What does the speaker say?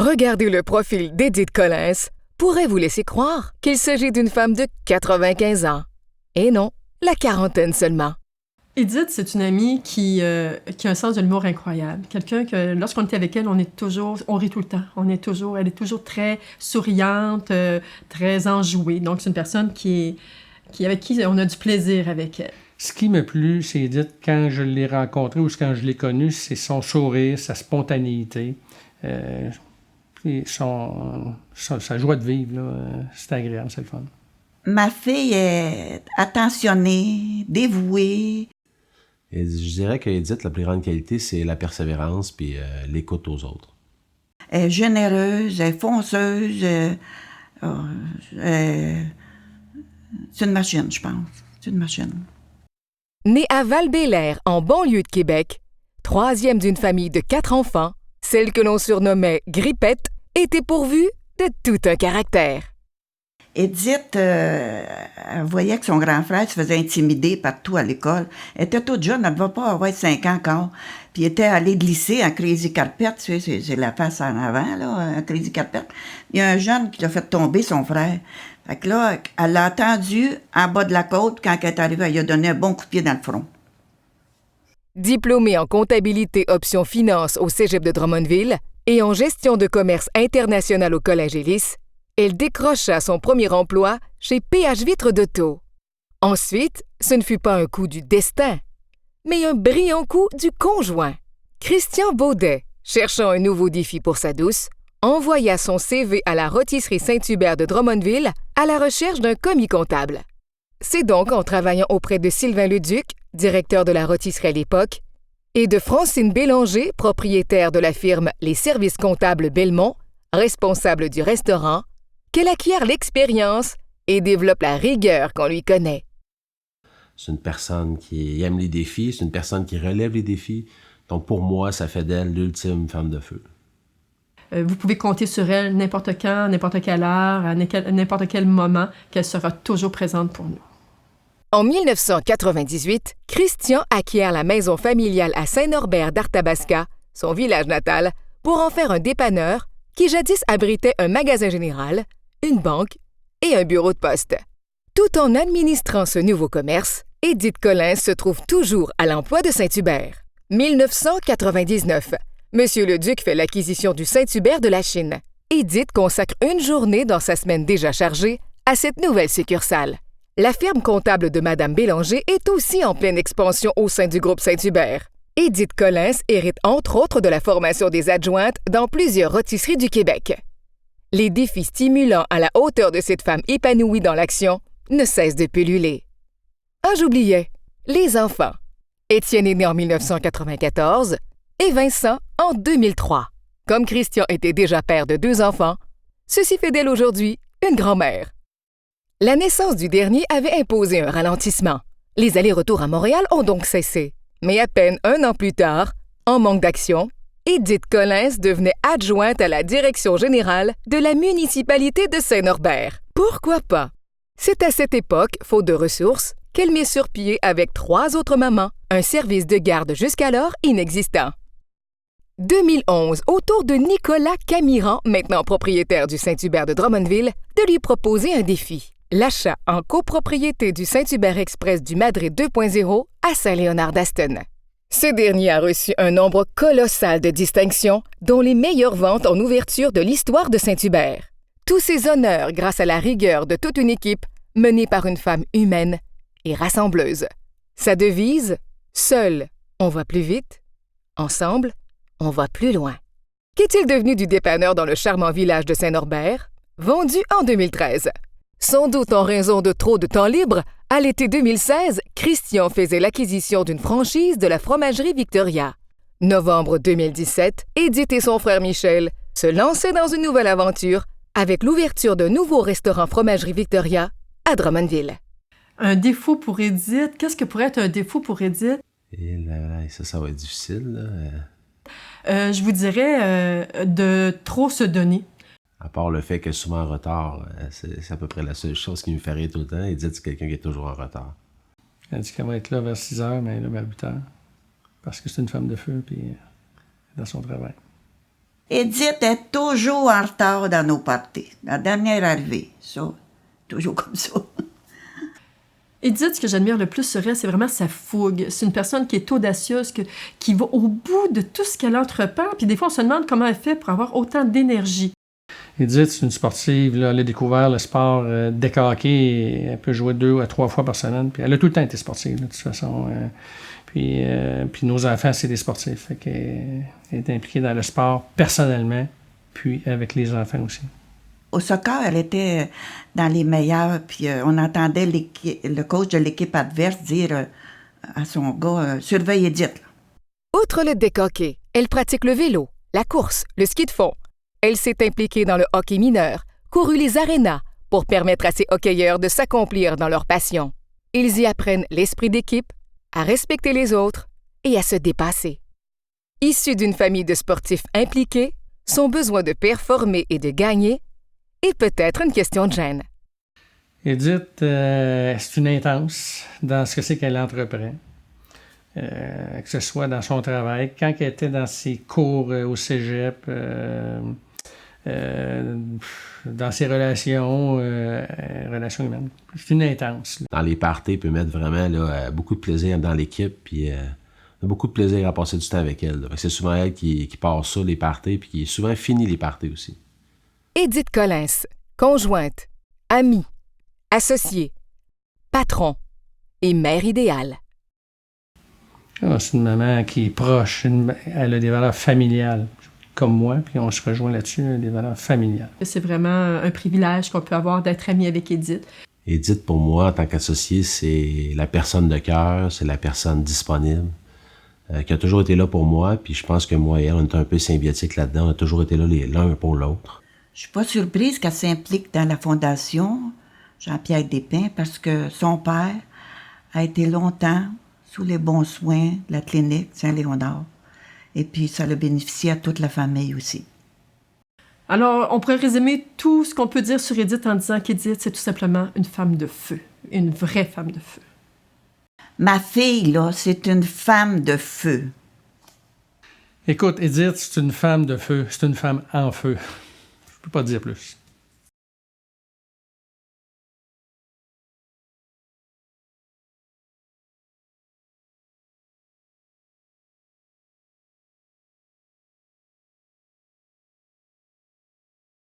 Regardez le profil d'Édith Collins pourrait vous laisser croire qu'il s'agit d'une femme de 95 ans. Et non, la quarantaine seulement. Édith, c'est une amie qui a un sens de l'humour incroyable. Quelqu'un que, lorsqu'on est avec elle, on rit tout le temps. Elle est toujours très souriante, très enjouée. Donc, c'est une personne avec qui on a du plaisir avec elle. Ce qui m'a plu chez Édith, quand je l'ai rencontrée ou quand je l'ai connue, c'est son sourire, sa spontanéité, et sa joie de vivre. Là, c'est agréable, c'est le fun. Ma fille est attentionnée, dévouée. Et je dirais qu'Édith, la plus grande qualité, c'est la persévérance puis l'écoute aux autres. Elle est généreuse, elle est fonceuse. C'est une machine, je pense. C'est une machine. Née à Val-Bélair, en banlieue de Québec, troisième d'une famille de 4 enfants, celle que l'on surnommait Grippette était pourvue de tout un caractère. Edith, elle voyait que son grand frère se faisait intimider partout à l'école. Elle était toute jeune, elle ne devait pas avoir 5 ans encore. Puis elle était allée glisser en Crazy Carpet, tu sais, c'est la face en avant, là, en Crazy Carpet. Il y a un jeune qui l'a fait tomber son frère. Fait que là, elle l'a attendu en bas de la côte. Quand elle est arrivée, elle lui a donné un bon coup de pied dans le front. Diplômée en comptabilité option finance au cégep de Drummondville et en gestion de commerce international au Collège Élis, elle décrocha son premier emploi chez PH Vitres d'Auto. Ensuite, ce ne fut pas un coup du destin, mais un brillant coup du conjoint. Christian Baudet, cherchant un nouveau défi pour sa douce, envoya son CV à la rôtisserie Saint-Hubert de Drummondville à la recherche d'un commis comptable. C'est donc en travaillant auprès de Sylvain Leduc, directeur de la rôtisserie à l'époque, et de Francine Bélanger, propriétaire de la firme Les Services comptables Belmont, responsable du restaurant, qu'elle acquiert l'expérience et développe la rigueur qu'on lui connaît. C'est une personne qui aime les défis, c'est une personne qui relève les défis. Donc pour moi, ça fait d'elle l'ultime femme de feu. Vous pouvez compter sur elle n'importe quand, n'importe quelle heure, à n'importe quel moment, qu'elle sera toujours présente pour nous. En 1998, Christian acquiert la maison familiale à Saint-Norbert d'Arthabasca, son village natal, pour en faire un dépanneur qui jadis abritait un magasin général, une banque et un bureau de poste. Tout en administrant ce nouveau commerce, Édith Collins se trouve toujours à l'emploi de Saint-Hubert. 1999, Monsieur Leduc fait l'acquisition du Saint-Hubert de la Chine. Édith consacre une journée dans sa semaine déjà chargée à cette nouvelle succursale. La firme comptable de Madame Bélanger est aussi en pleine expansion au sein du groupe Saint-Hubert. Édith Collins hérite entre autres de la formation des adjointes dans plusieurs rôtisseries du Québec. Les défis stimulants à la hauteur de cette femme épanouie dans l'action ne cessent de pulluler. Ah, j'oubliais, les enfants. Étienne est né en 1994 et Vincent en 2003. Comme Christian était déjà père de 2 enfants, ceci fait d'elle aujourd'hui une grand-mère. La naissance du dernier avait imposé un ralentissement. Les allers-retours à Montréal ont donc cessé. Mais à peine 1 an plus tard, en manque d'action, Édith Collins devenait adjointe à la direction générale de la municipalité de Saint-Norbert. Pourquoi pas? C'est à cette époque, faute de ressources, qu'elle met sur pied avec 3 autres mamans un service de garde jusqu'alors inexistant. 2011, au tour de Nicolas Camiran, maintenant propriétaire du Saint-Hubert de Drummondville, de lui proposer un défi. L'achat en copropriété du Saint-Hubert Express du Madrid 2.0 à Saint-Léonard-d'Aston. Ce dernier a reçu un nombre colossal de distinctions, dont les meilleures ventes en ouverture de l'histoire de Saint-Hubert. Tous ces honneurs grâce à la rigueur de toute une équipe menée par une femme humaine et rassembleuse. Sa devise, « Seul, on va plus vite. Ensemble, on va plus loin. » Qu'est-il devenu du dépanneur dans le charmant village de Saint-Norbert? Vendu en 2013. Sans doute en raison de trop de temps libre, à l'été 2016, Christian faisait l'acquisition d'une franchise de la fromagerie Victoria. Novembre 2017, Édith et son frère Michel se lançaient dans une nouvelle aventure avec l'ouverture d'un nouveau restaurant fromagerie Victoria à Drummondville. Un défaut pour Édith? Qu'est-ce que pourrait être un défaut pour Édith? Et là, ça va être difficile, là. Je vous dirais de trop se donner. À part le fait qu'elle est souvent en retard, c'est à peu près la seule chose qui me fait rire tout le temps. Edith, c'est quelqu'un qui est toujours en retard. Elle dit qu'elle va être là vers 6 heures, mais elle est là vers 8 heures. Parce que c'est une femme de feu, puis elle est dans son travail. Edith est toujours en retard dans nos parties. La dernière arrivée, ça, toujours comme ça. Edith, ce que j'admire le plus sur elle, c'est vraiment sa fougue. C'est une personne qui est audacieuse, qui va au bout de tout ce qu'elle entreprend. Puis des fois, on se demande comment elle fait pour avoir autant d'énergie. Edith, c'est une sportive. Là, elle a découvert le sport décaqué. Elle peut jouer 2 à 3 fois par semaine. Puis elle a tout le temps été sportive, là, de toute façon. Puis nos enfants, c'est des sportifs. Fait qu'elle est impliquée dans le sport personnellement, puis avec les enfants aussi. Au soccer, elle était dans les meilleurs, puis on entendait le coach de l'équipe adverse dire à son gars « Surveille Edith ». Outre le décoquet, elle pratique le vélo, la course, le ski de fond. Elle s'est impliquée dans le hockey mineur, couru les arénas pour permettre à ses hockeyeurs de s'accomplir dans leur passion. Ils y apprennent l'esprit d'équipe, à respecter les autres et à se dépasser. Issue d'une famille de sportifs impliqués, son besoin de performer et de gagner est peut-être une question de gêne. Edith, c'est une intense dans ce que c'est qu'elle entreprend. Que ce soit dans son travail, quand elle était dans ses cours au cégep, dans ses relations humaines. C'est une intense. Là. Dans les parties, elle peut mettre vraiment là, beaucoup de plaisir dans l'équipe, puis beaucoup de plaisir à passer du temps avec elle. C'est souvent elle qui passe ça, les parties, puis qui souvent finit les parties aussi. Edith Collins, conjointe, amie, associée, patron et mère idéale. C'est une maman qui est proche, elle a des valeurs familiales, comme moi, puis on se rejoint là-dessus, des valeurs familiales. C'est vraiment un privilège qu'on peut avoir d'être ami avec Edith. Edith, pour moi, en tant qu'associé, c'est la personne de cœur, c'est la personne disponible, qui a toujours été là pour moi, puis je pense que moi et elle, on est un peu symbiotiques là-dedans, on a toujours été là l'un pour l'autre. Je suis pas surprise qu'elle s'implique dans la fondation Jean-Pierre Despins parce que son père a été longtemps sous les bons soins de la clinique Saint-Léonard. Et puis, ça a bénéficié à toute la famille aussi. Alors, on pourrait résumer tout ce qu'on peut dire sur Edith en disant qu'Edith, c'est tout simplement une femme de feu. Une vraie femme de feu. Ma fille, là, c'est une femme de feu. Écoute, Edith, c'est une femme de feu. C'est une femme en feu. Je peux pas dire plus.